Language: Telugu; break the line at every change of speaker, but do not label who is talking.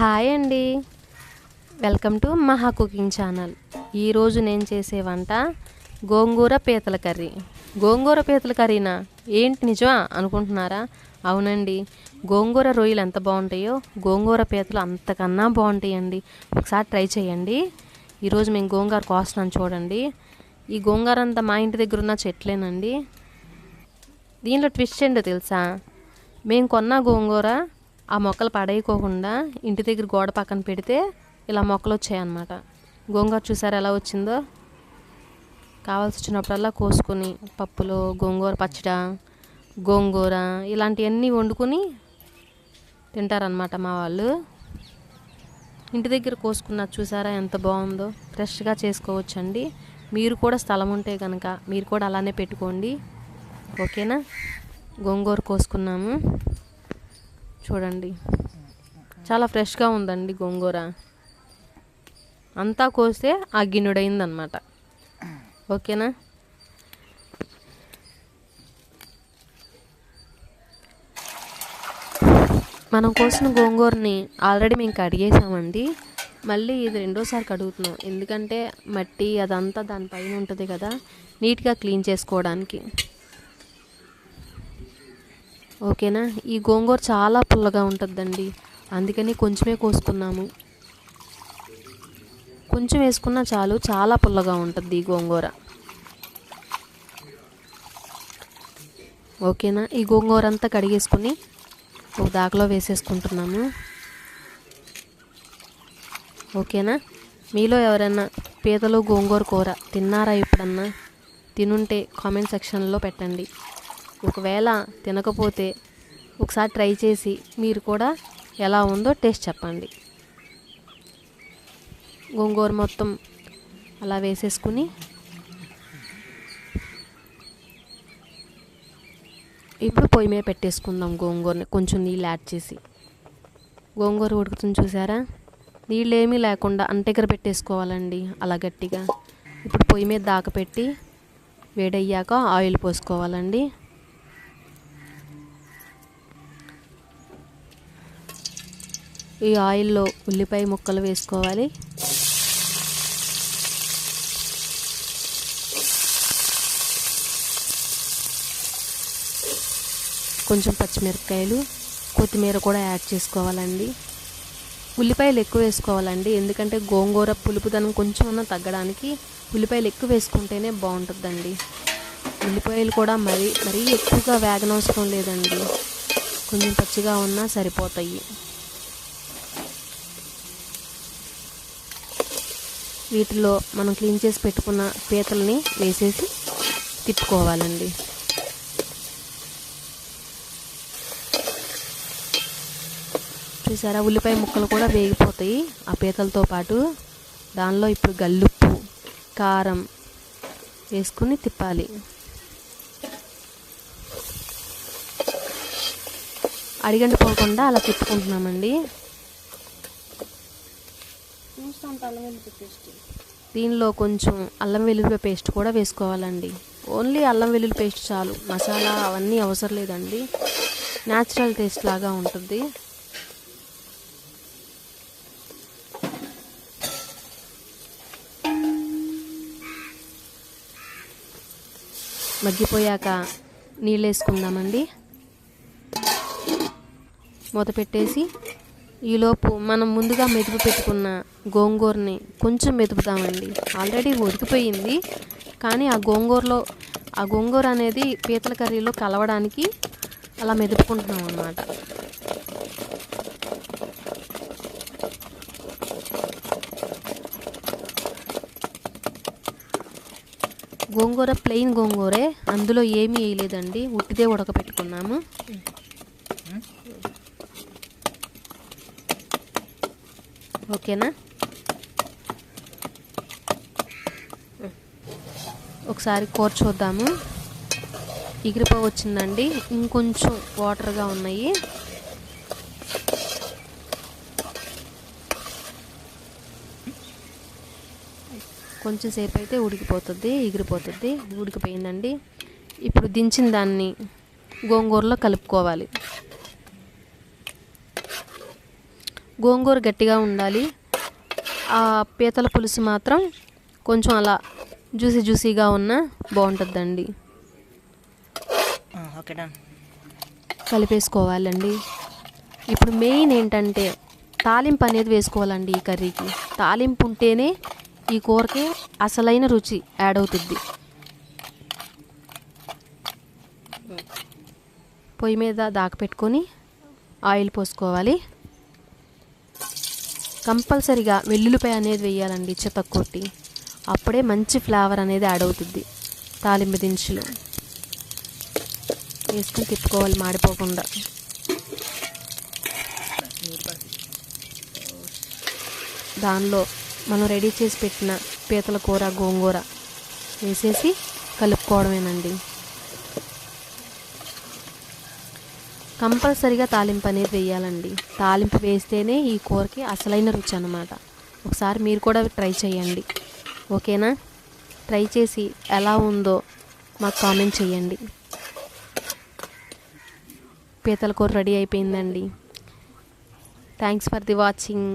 హాయ్ అండి, వెల్కమ్ టు మహా కుకింగ్ ఛానల్. ఈరోజు నేను చేసే వంట గోంగూర పీతల కర్రీ. గోంగూర పీతల కర్రీనా ఏంటి, నిజమా అనుకుంటున్నారా? అవునండి, గోంగూర రొయ్యలు ఎంత బాగుంటాయో గోంగూర పీతలు అంతకన్నా బాగుంటాయండి. ఒకసారి ట్రై చేయండి. ఈరోజు మేము గోంగూర కోస్తున్నాను చూడండి. ఈ గోంగూర అంతా మా ఇంటి దగ్గర ఉన్న చెట్లేనండి. దీనిలో ట్విస్ట్ ఏంటో తెలుసా? మేము కొన్న గోంగూర ఆ మొక్కలు పడేయకోకుండా ఇంటి దగ్గర గోడ పక్కన పెడితే ఇలా మొక్కలు వచ్చాయన్నమాట. గోంగూర చూసారు ఎలా వచ్చిందో. కావాల్సి వచ్చినప్పుడల్లా కోసుకొని పప్పులో గోంగూర పచ్చడి, గోంగూర ఇలాంటివన్నీ వండుకొని తింటారనమాట మా వాళ్ళు. ఇంటి దగ్గర కోసుకున్నది చూసారా ఎంత బాగుందో. ఫ్రెష్గా చేసుకోవచ్చండి. మీరు కూడా స్థలం ఉంటే కనుక మీరు కూడా అలానే పెట్టుకోండి, ఓకేనా? గోంగూర కోసుకున్నాము చూడండి, చాలా ఫ్రెష్గా ఉందండి గోంగూర. అంతా కోస్తే ఆ గిన్నెడైందనమాట, ఓకేనా? మనం కోసిన గోంగూరని ఆల్రెడీ మేము కడిగేసామండి. మళ్ళీ ఇది రెండోసారి కడుగుతున్నాం, ఎందుకంటే మట్టి అదంతా దానిపైన ఉంటుంది కదా, నీట్గా క్లీన్ చేసుకోవడానికి, ఓకేనా? ఈ గోంగూర చాలా పుల్లగా ఉంటుందండి, అందుకని కొంచెమే కోసుకున్నాము. కొంచెం వేసుకున్నా చాలు, చాలా పుల్లగా ఉంటుంది ఈ గోంగూర, ఓకేనా? ఈ గోంగూర అంతా కడిగేసుకుని ఒక దాకలో వేసేసుకుంటున్నాము, ఓకేనా? మీలో ఎవరైనా పీతలు గోంగూర కూర తిన్నారా? ఎప్పుడన్నా తినుంటే కామెంట్ సెక్షన్లో పెట్టండి. ఒకవేళ తినకపోతే ఒకసారి ట్రై చేసి మీరు కూడా ఎలా ఉందో టేస్ట్ చెప్పండి. గోంగూర మొత్తం అలా వేసేసుకుని ఇప్పుడు పొయ్యి మీద పెట్టేసుకుందాం. గోంగూరని కొంచెం నీళ్ళు యాడ్ చేసి, గోంగూర ఉడుకుతుంది చూసారా? నీళ్ళు ఏమీ లేకుండా అంటెగర పెట్టేసుకోవాలండి అలా గట్టిగా. ఇప్పుడు పొయ్యి మీద దాకా పెట్టి వేడయ్యాక ఆయిల్ పోసుకోవాలండి. ఈ ఆయిల్లో ఉల్లిపాయ ముక్కలు వేసుకోవాలి. కొంచెం పచ్చిమిరపకాయలు, కొత్తిమీర కూడా యాడ్ చేసుకోవాలండి. ఉల్లిపాయలు ఎక్కువ వేసుకోవాలండి, ఎందుకంటే గోంగూర పులుపుదనం కొంచెం అన్నా తగ్గడానికి ఉల్లిపాయలు ఎక్కువ వేసుకుంటేనే బాగుంటుందండి. ఉల్లిపాయలు కూడా మరీ ఎక్కువగా వేగనవసరం లేదండి, కొంచెం పచ్చిగా ఉన్నా సరిపోతాయి. వీటిలో మనం క్లీన్ చేసి పెట్టుకున్న పీతల్ని వేసేసి తిప్పుకోవాలండి. చూసారా, ఉల్లిపాయ ముక్కలు కూడా వేగిపోతాయి ఆ పీతలతో పాటు. దానిలో ఇప్పుడు గల్లుప్పు, కారం వేసుకుని తిప్పాలి. అడిగంటి పోకుండా అలా తిప్పుకుంటున్నామండి. దీనిలో కొంచెం అల్లం వెల్లుల్లి పేస్ట్ కూడా వేసుకోవాలండి. ఓన్లీ అల్లం వెల్లుల్లి పేస్ట్ చాలు, మసాలా అవన్నీ అవసరం లేదండి. న్యాచురల్ టేస్ట్ లాగా ఉంటుంది. మగ్గిపోయాక నీళ్ళు వేసుకుందామండి. మూత పెట్టేసి ఈలోపు మనం ముందుగా మెదుపు పెట్టుకున్న గోంగూరని కొంచెం మెదుపుతామండి. ఆల్రెడీ ఉడికిపోయింది, కానీ ఆ గోంగూర అనేది పీతల కర్రీలో కలవడానికి అలా మెదుపుకుంటున్నాం అన్నమాట. గోంగూర ప్లెయిన్ గోంగూరే, అందులో ఏమీ వేయలేదండి, ఉట్టిదే ఉడకపెట్టుకున్నాము. ఓకేనా? ఒకసారి కూర చూద్దాము. ఎగిరిపో వచ్చిందండి, ఇంకొంచెం వాటర్గా ఉన్నాయి. కొంచెం సేపు అయితే ఉడికిపోతుంది, ఎగిరిపోతుంది. ఉడికిపోయిందండి. ఇప్పుడు దించిన దాన్ని గోంగూరలో కలుపుకోవాలి. గోంగూర గట్టిగా ఉండాలి, ఆ పీతల పులుసు మాత్రం కొంచెం అలా జ్యూసీగా ఉన్న బాగుంటుందండి.
Okay done.
కలిపేసుకోవాలండి. ఇప్పుడు మెయిన్ ఏంటంటే తాలింపు అనేది వేసుకోవాలండి. ఈ కర్రీకి తాలింపు ఉంటేనే ఈ కూరకి అసలైన రుచి యాడ్ అవుతుంది. పొయ్యి మీద దాకపెట్టుకొని ఆయిల్ పోసుకోవాలి. కంపల్సరిగా వెల్లుల్లిపాయ అనేది వేయాలండి, చితక్కొట్టి. అప్పుడే మంచి ఫ్లేవర్ అనేది యాడ్ అవుతుంది. తాలింపు దినుసులు వేసుకొని తిప్పుకోవాలి మాడిపోకుండా. దానిలో మనం రెడీ చేసి పెట్టిన పీతల కూర, గోంగూర వేసేసి కలుపుకోవడమేనండి. కంపల్సరిగా తాలింపు అనేది వేయాలండి. తాలింపు వేస్తేనే ఈ కూరకి అసలైన రుచి అన్నమాట. ఒకసారి మీరు కూడా ట్రై చేయండి, ఓకేనా? ట్రై చేసి ఎలా ఉందో మాకు కామెంట్ చేయండి. పీతల కూర రెడీ అయిపోయిందండి. Thanks for the watching.